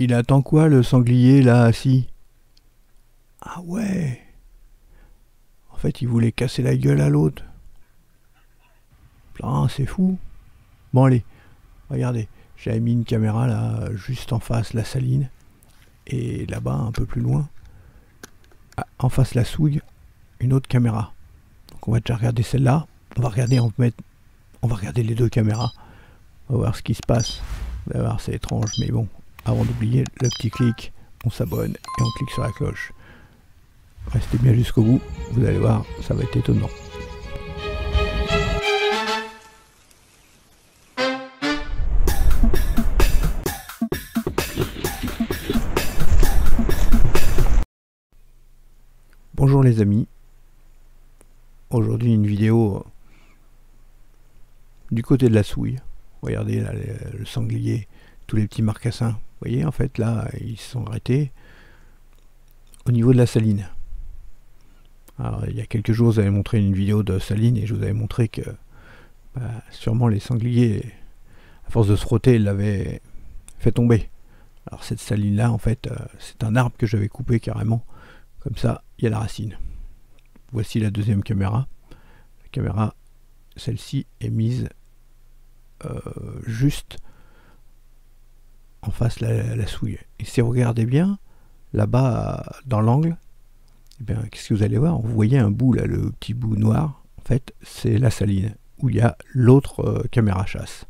il attend quoi le sanglier là assis? Ah ouais. En fait il voulait casser la gueule à l'autre. Ah, c'est fou. Bon allez, regardez, j'avais mis une caméra là juste en face la saline. Et là-bas un peu plus loin, en face la souille, une autre caméra. Donc on va déjà regarder celle-là. On va regarder les deux caméras. On va voir ce qui se passe. Vous allez voir, c'est étrange, mais bon. Avant d'oublier le petit clic, on s'abonne et on clique sur la cloche. Restez bien jusqu'au bout. Vous allez voir, ça va être étonnant. Bonjour les amis. Aujourd'hui une vidéo du côté de la souille. Regardez là le sanglier, tous les petits marcassins. Vous voyez en fait là ils se sont arrêtés au niveau de la saline. Alors il y a quelques jours j'avais montré une vidéo de saline et je vous avais montré que sûrement les sangliers à force de se frotter l'avaient fait tomber. Alors cette saline là en fait c'est un arbre que j'avais coupé carrément. Comme ça il y a la racine. Voici la deuxième caméra. La caméra, celle-ci est mise juste en face la souille. Et si vous regardez bien, là-bas dans l'angle, eh bien, qu'est-ce que vous allez voir? Vous voyez un bout là, le petit bout noir. En fait, c'est la saline où il y a l'autre caméra chasse.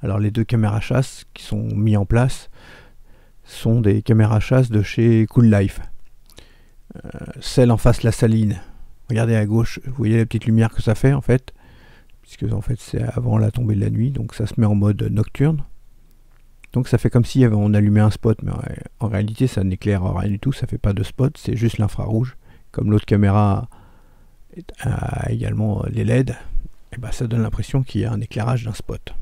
Alors les deux caméras chasse qui sont mis en place sont des caméras chasse de chez Cool Life. Celle en face la saline. Regardez à gauche, vous voyez la petite lumière que ça fait en fait, puisque en fait c'est avant la tombée de la nuit, donc ça se met en mode nocturne. Donc ça fait comme si on allumait un spot, mais en réalité ça n'éclaire rien du tout, ça fait pas de spot, c'est juste l'infrarouge. Comme l'autre caméra a également les LED, et ben ça donne l'impression qu'il y a un éclairage d'un spot.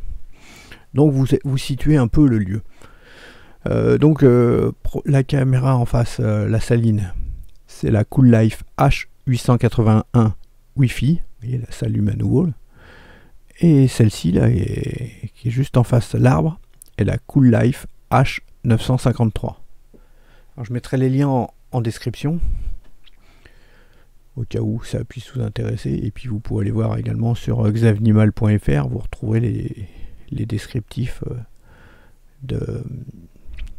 Donc vous situez un peu le lieu. La caméra en face, la saline, c'est la Cool Life H881 Wi-Fi, vous voyez, là, ça s'allume à nouveau. Là. Et celle-ci, là, qui est juste en face de l'arbre, est la Cool Life H953. Alors, je mettrai les liens en description, au cas où ça puisse vous intéresser. Et puis, vous pourrez aller voir également sur xavnimal.fr, vous retrouverez les descriptifs de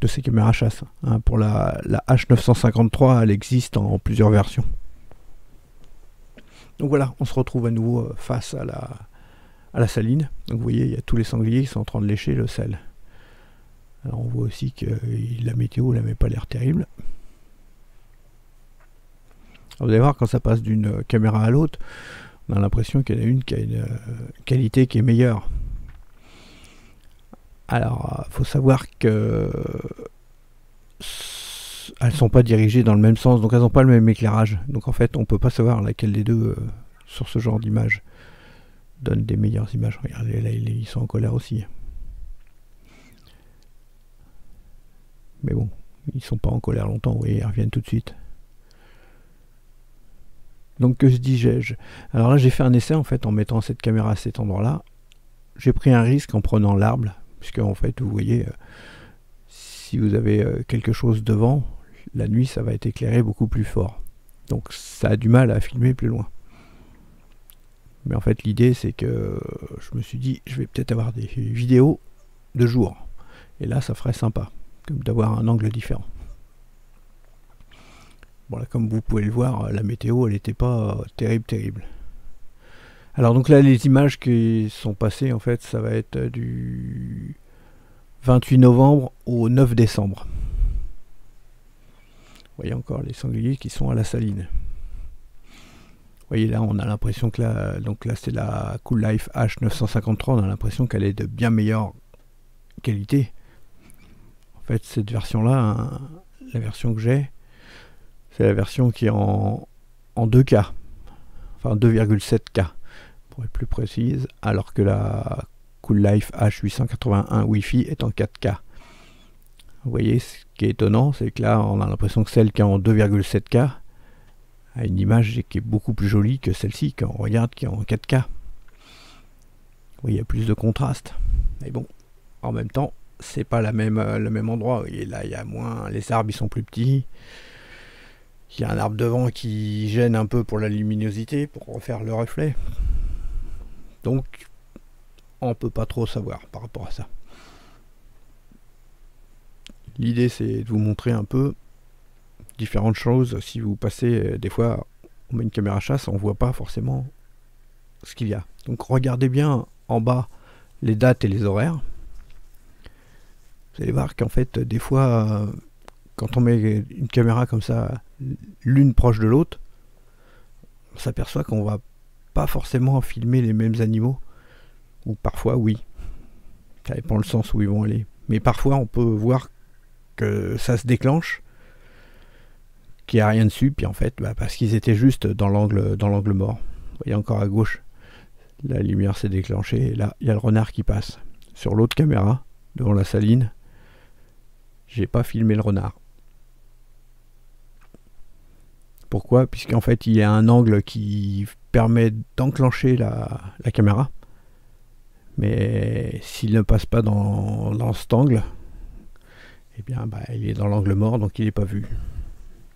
ces caméras chasse. Hein, pour la H953, elle existe en plusieurs versions. Donc voilà, on se retrouve à nouveau face à la saline. Donc vous voyez, il y a tous les sangliers qui sont en train de lécher le sel. Alors on voit aussi que la météo n'avait pas l'air terrible. Alors vous allez voir, quand ça passe d'une caméra à l'autre, on a l'impression qu'il y en a une qui a une qualité qui est meilleure. Alors, faut savoir que elles sont pas dirigées dans le même sens, donc elles n'ont pas le même éclairage. Donc en fait, on peut pas savoir laquelle des deux sur ce genre d'image donne des meilleures images. Regardez, là, ils sont en colère aussi. Mais bon, ils sont pas en colère longtemps, vous voyez, ils reviennent tout de suite. Donc que se dis-je? Alors là, j'ai fait un essai en fait en mettant cette caméra à cet endroit-là. J'ai pris un risque en prenant l'arbre. Puisque en fait vous voyez si vous avez quelque chose devant, la nuit ça va être éclairé beaucoup plus fort, donc ça a du mal à filmer plus loin. Mais en fait l'idée c'est que je me suis dit je vais peut-être avoir des vidéos de jour et là ça ferait sympa comme d'avoir un angle différent. Bon là comme vous pouvez le voir, la météo elle n'était pas terrible. Alors donc là les images qui sont passées en fait ça va être du 28 novembre au 9 décembre. Vous voyez encore les sangliers qui sont à la saline. Vous voyez là on a l'impression que là, donc là c'est la Cool Life H953, on a l'impression qu'elle est de bien meilleure qualité. En fait cette version là, hein, la version que j'ai, c'est la version qui est en 2K, enfin 2,7K. Pour être plus précise, alors que la Cool Life H881 Wi-Fi est en 4K. Vous voyez, ce qui est étonnant, c'est que là, on a l'impression que celle qui est en 2,7K a une image qui est beaucoup plus jolie que celle-ci, quand on regarde qui est en 4K. Oui, il y a plus de contraste. Mais bon, en même temps, c'est pas le même endroit. Et là, il y a moins. Les arbres, ils sont plus petits. Il y a un arbre devant qui gêne un peu pour la luminosité, pour refaire le reflet. Donc, on peut pas trop savoir par rapport à ça. L'idée, c'est de vous montrer un peu différentes choses. Si vous passez, des fois, on met une caméra chasse, on voit pas forcément ce qu'il y a. Donc, regardez bien en bas les dates et les horaires. Vous allez voir qu'en fait, des fois, quand on met une caméra comme ça, l'une proche de l'autre, on s'aperçoit qu'on va pas forcément filmer les mêmes animaux. Ou parfois, oui. Ça dépend le sens où ils vont aller. Mais parfois, on peut voir que ça se déclenche, qu'il n'y a rien dessus, puis en fait, parce qu'ils étaient juste dans l'angle mort. Vous voyez encore à gauche, la lumière s'est déclenchée, et là, il y a le renard qui passe. Sur l'autre caméra, devant la saline, j'ai pas filmé le renard. Pourquoi? Puisqu'en fait, il y a un angle qui permet d'enclencher la caméra. Mais s'il ne passe pas dans cet angle, eh bien, il est dans l'angle mort, donc il n'est pas vu.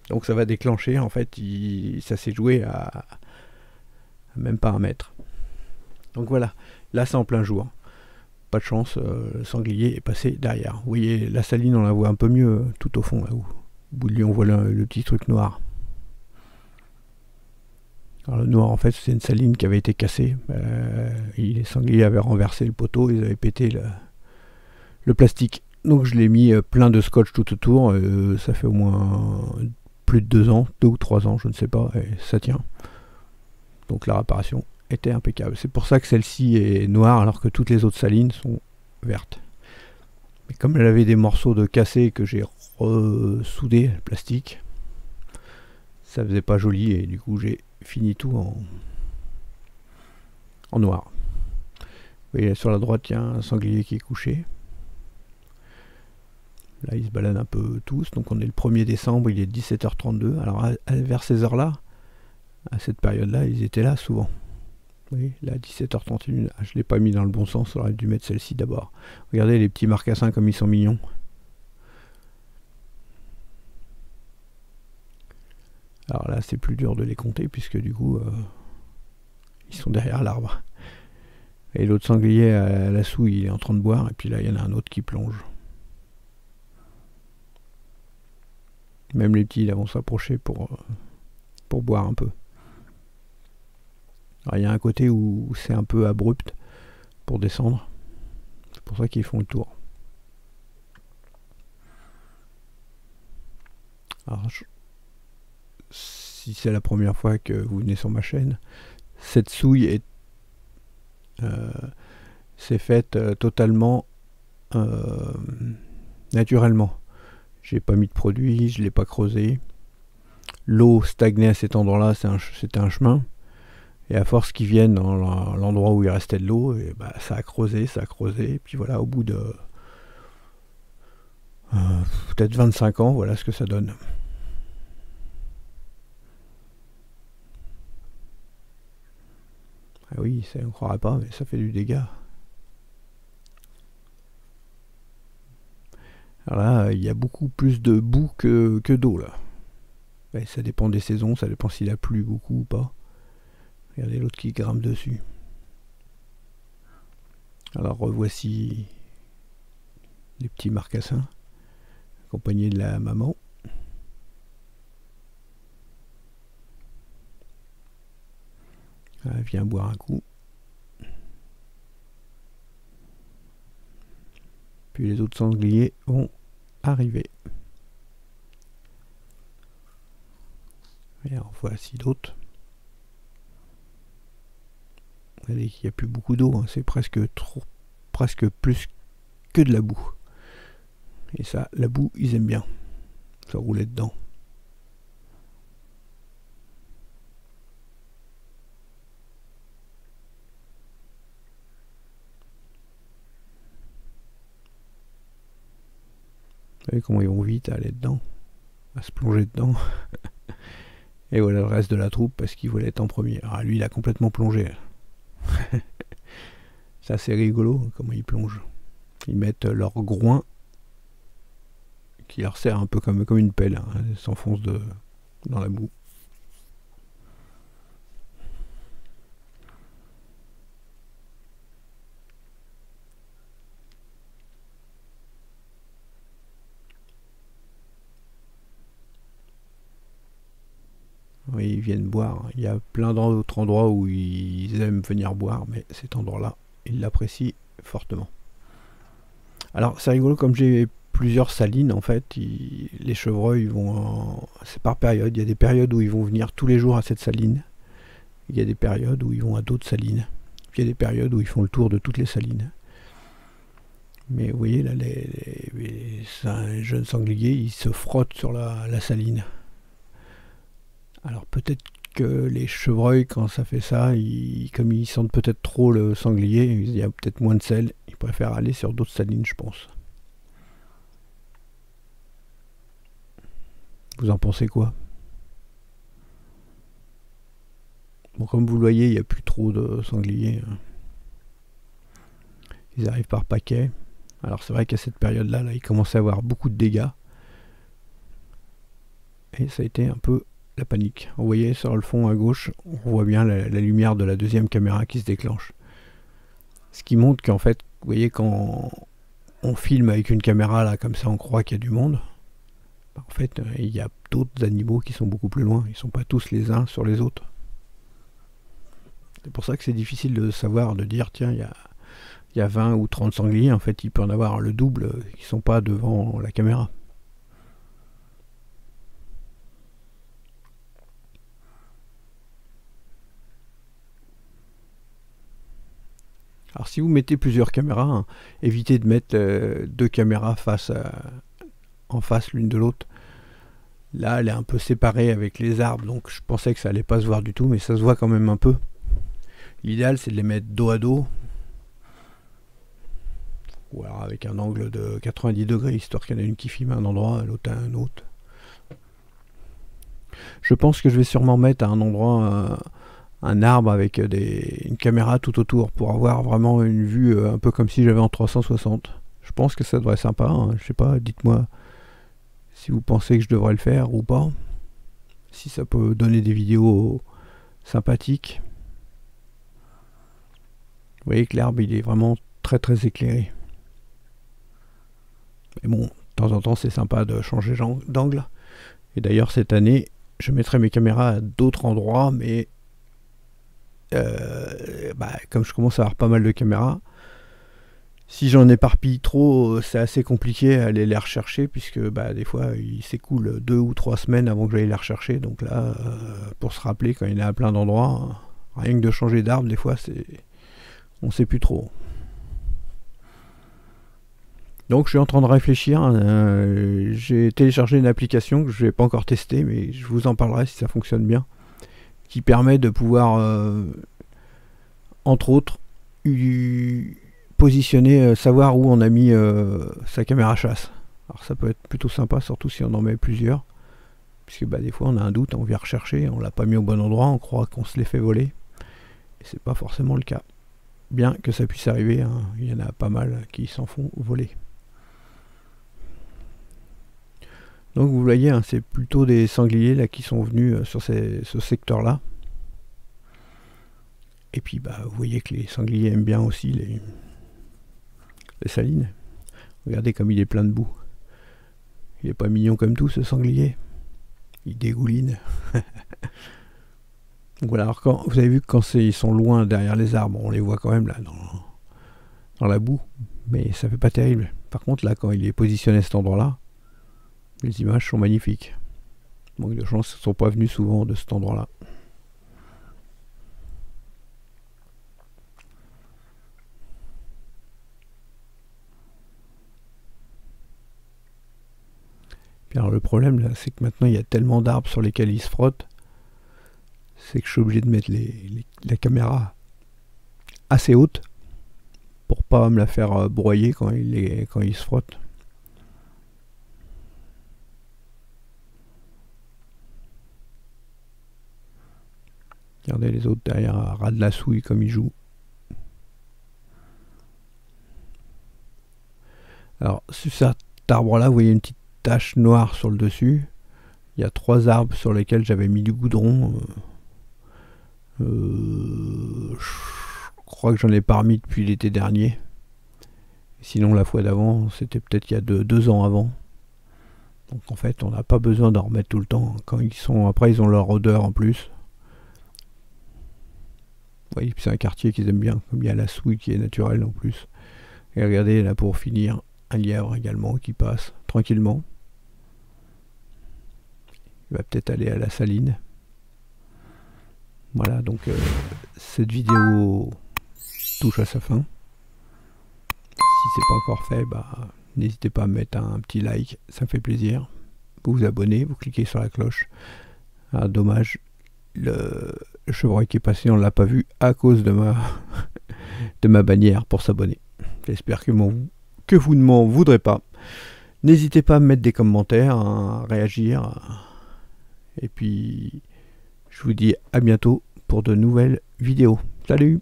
Donc ça va déclencher, en fait, ça s'est joué à même pas 1 mètre. Donc voilà, là c'est en plein jour. Pas de chance, le sanglier est passé derrière. Vous voyez, la saline, on la voit un peu mieux tout au fond, là où. Au bout de lui, on voit le petit truc noir. Alors le noir, en fait, c'est une saline qui avait été cassée. Les sangliers avaient renversé le poteau, ils avaient pété le plastique. Donc je l'ai mis plein de scotch tout autour. Ça fait au moins plus de 2 ans, 2 ou 3 ans, je ne sais pas, et ça tient. Donc la réparation était impeccable. C'est pour ça que celle-ci est noire alors que toutes les autres salines sont vertes. Mais comme elle avait des morceaux de cassé que j'ai ressoudé le plastique, ça faisait pas joli et du coup j'ai fini tout en noir. Vous voyez sur la droite il y a un sanglier qui est couché. Là ils se baladent un peu tous, donc on est le 1er décembre, il est 17h32. Alors vers ces heures-là, à cette période-là, ils étaient là souvent. Vous voyez, là 17h31, je l'ai pas mis dans le bon sens, on aurait dû mettre celle-ci d'abord. Regardez les petits marcassins comme ils sont mignons. Alors là c'est plus dur de les compter puisque du coup ils sont derrière l'arbre. Et l'autre sanglier à la souille il est en train de boire et puis là il y en a un autre qui plonge. Même les petits là vont s'approcher pour boire un peu. Alors il y a un côté où c'est un peu abrupt pour descendre. C'est pour ça qu'ils font le tour. Alors si c'est la première fois que vous venez sur ma chaîne, cette souille c'est faite totalement naturellement. J'ai pas mis de produit, je l'ai pas creusé. L'eau stagnait à cet endroit-là, c'était un chemin. Et à force qu'ils viennent dans l'endroit où il restait de l'eau, ça a creusé, et puis voilà, au bout de peut-être 25 ans, voilà ce que ça donne. Ah oui, ça, on ne croirait pas, mais ça fait du dégât. Alors là, il y a beaucoup plus de boue que d'eau là. Ça dépend des saisons, ça dépend s'il a plu beaucoup ou pas. Regardez l'autre qui grimpe dessus. Alors revoici les petits marcassins, accompagnés de la maman. Elle vient boire un coup. Puis les autres sangliers vont arriver. Et en voici d'autres. Vous voyez qu'il n'y a plus beaucoup d'eau, hein. C'est presque plus que de la boue. Et ça, la boue, ils aiment bien. Ça roulait dedans. Vous voyez comment ils vont vite à aller dedans, à se plonger dedans. Et voilà le reste de la troupe parce qu'il voulait être en premier. Ah, lui, il a complètement plongé. Ça, c'est rigolo comment il plonge. Ils mettent leur groin qui leur sert un peu comme une pelle, hein. Ils s'enfoncent dans la boue. Oui, ils viennent boire. Il y a plein d'autres endroits où ils aiment venir boire, mais cet endroit-là, ils l'apprécient fortement. Alors, c'est rigolo, comme j'ai plusieurs salines, en fait, les chevreuils c'est par période. Il y a des périodes où ils vont venir tous les jours à cette saline. Il y a des périodes où ils vont à d'autres salines. Puis il y a des périodes où ils font le tour de toutes les salines. Mais vous voyez, là, un jeune sanglier, il se frotte sur la saline. Alors peut-être que les chevreuils, quand ça fait ça, comme ils sentent peut-être trop le sanglier, il y a peut-être moins de sel, ils préfèrent aller sur d'autres salines, je pense. Vous en pensez quoi? Bon, comme vous le voyez, il n'y a plus trop de sangliers. Ils arrivent par paquet. Alors c'est vrai qu'à cette période-là, il commençait à avoir beaucoup de dégâts. Et ça a été un peu la panique. Vous voyez sur le fond à gauche, on voit bien la lumière de la deuxième caméra qui se déclenche. Ce qui montre qu'en fait, vous voyez, quand on filme avec une caméra là comme ça, on croit qu'il y a du monde. En fait, il y a d'autres animaux qui sont beaucoup plus loin. Ils ne sont pas tous les uns sur les autres. C'est pour ça que c'est difficile de savoir, de dire tiens, il y a 20 ou 30 sangliers. En fait, il peut en avoir le double qui ne sont pas devant la caméra. Alors si vous mettez plusieurs caméras, hein, évitez de mettre 2 caméras en face l'une de l'autre. Là, elle est un peu séparée avec les arbres, donc je pensais que ça allait pas se voir du tout, mais ça se voit quand même un peu. L'idéal, c'est de les mettre dos à dos, ou alors avec un angle de 90 degrés, histoire qu'il y en a une qui filme à un endroit, l'autre à un autre. Je pense que je vais sûrement mettre à un endroit un arbre avec une caméra tout autour pour avoir vraiment une vue un peu comme si j'avais en 360. Je pense que ça devrait être sympa, hein. Je sais pas, dites-moi si vous pensez que je devrais le faire ou pas. Si ça peut donner des vidéos sympathiques. Vous voyez que l'arbre il est vraiment très très éclairé. Mais bon, de temps en temps c'est sympa de changer d'angle. Et d'ailleurs cette année, je mettrai mes caméras à d'autres endroits, mais comme je commence à avoir pas mal de caméras, si j'en éparpille trop, c'est assez compliqué à aller les rechercher, puisque des fois il s'écoule 2 ou 3 semaines avant que j'aille les rechercher. Donc là, pour se rappeler quand il est à plein d'endroits, rien que de changer d'arbre, des fois on sait plus trop. Donc je suis en train de réfléchir. J'ai téléchargé une application que je n'ai pas encore testée, mais je vous en parlerai si ça fonctionne bien, qui permet de pouvoir, entre autres, positionner, savoir où on a mis sa caméra chasse. Alors ça peut être plutôt sympa, surtout si on en met plusieurs, puisque des fois on a un doute, on vient rechercher, on l'a pas mis au bon endroit, on croit qu'on se l'est fait voler, et c'est pas forcément le cas. Bien que ça puisse arriver, hein, il y en a pas mal qui s'en font voler. Donc vous voyez, hein, c'est plutôt des sangliers là qui sont venus sur ce secteur-là. Et puis vous voyez que les sangliers aiment bien aussi les salines. Regardez comme il est plein de boue. Il est pas mignon comme tout ce sanglier. Il dégouline. Donc voilà, alors vous avez vu que quand ils sont loin derrière les arbres, on les voit quand même là dans la boue, mais ça fait pas terrible. Par contre là, quand il est positionné à cet endroit-là, les images sont magnifiques. Manque de chance, ils ne sont pas venus souvent de cet endroit-là. Puis alors le problème là, c'est que maintenant il y a tellement d'arbres sur lesquels ils se frottent, c'est que je suis obligé de mettre la caméra assez haute pour pas me la faire broyer quand il se frotte. Regardez les autres derrière à ras de la souille comme ils jouent. sur cet arbre-là, vous voyez une petite tache noire sur le dessus. Il y a 3 arbres sur lesquels j'avais mis du goudron. Je crois que j'en ai pas remis depuis l'été dernier. Sinon, la fois d'avant, c'était peut-être il y a 2 ans avant. Donc en fait, on n'a pas besoin d'en remettre tout le temps. Quand ils sont, après, ils ont leur odeur en plus. Vous voyez, c'est un quartier qu'ils aiment bien, comme il y a la souille qui est naturelle en plus. Et regardez, là pour finir, un lièvre également qui passe tranquillement. Il va peut-être aller à la saline. Voilà, donc cette vidéo touche à sa fin. Si c'est pas encore fait, bah, n'hésitez pas à mettre un petit like, ça me fait plaisir. Vous vous abonnez, vous cliquez sur la cloche. Ah, dommage, le chevreuil qui est passé, on l'a pas vu à cause de ma bannière pour s'abonner. J'espère que vous ne m'en voudrez pas. N'hésitez pas à me mettre des commentaires, à réagir. Et puis, je vous dis à bientôt pour de nouvelles vidéos. Salut!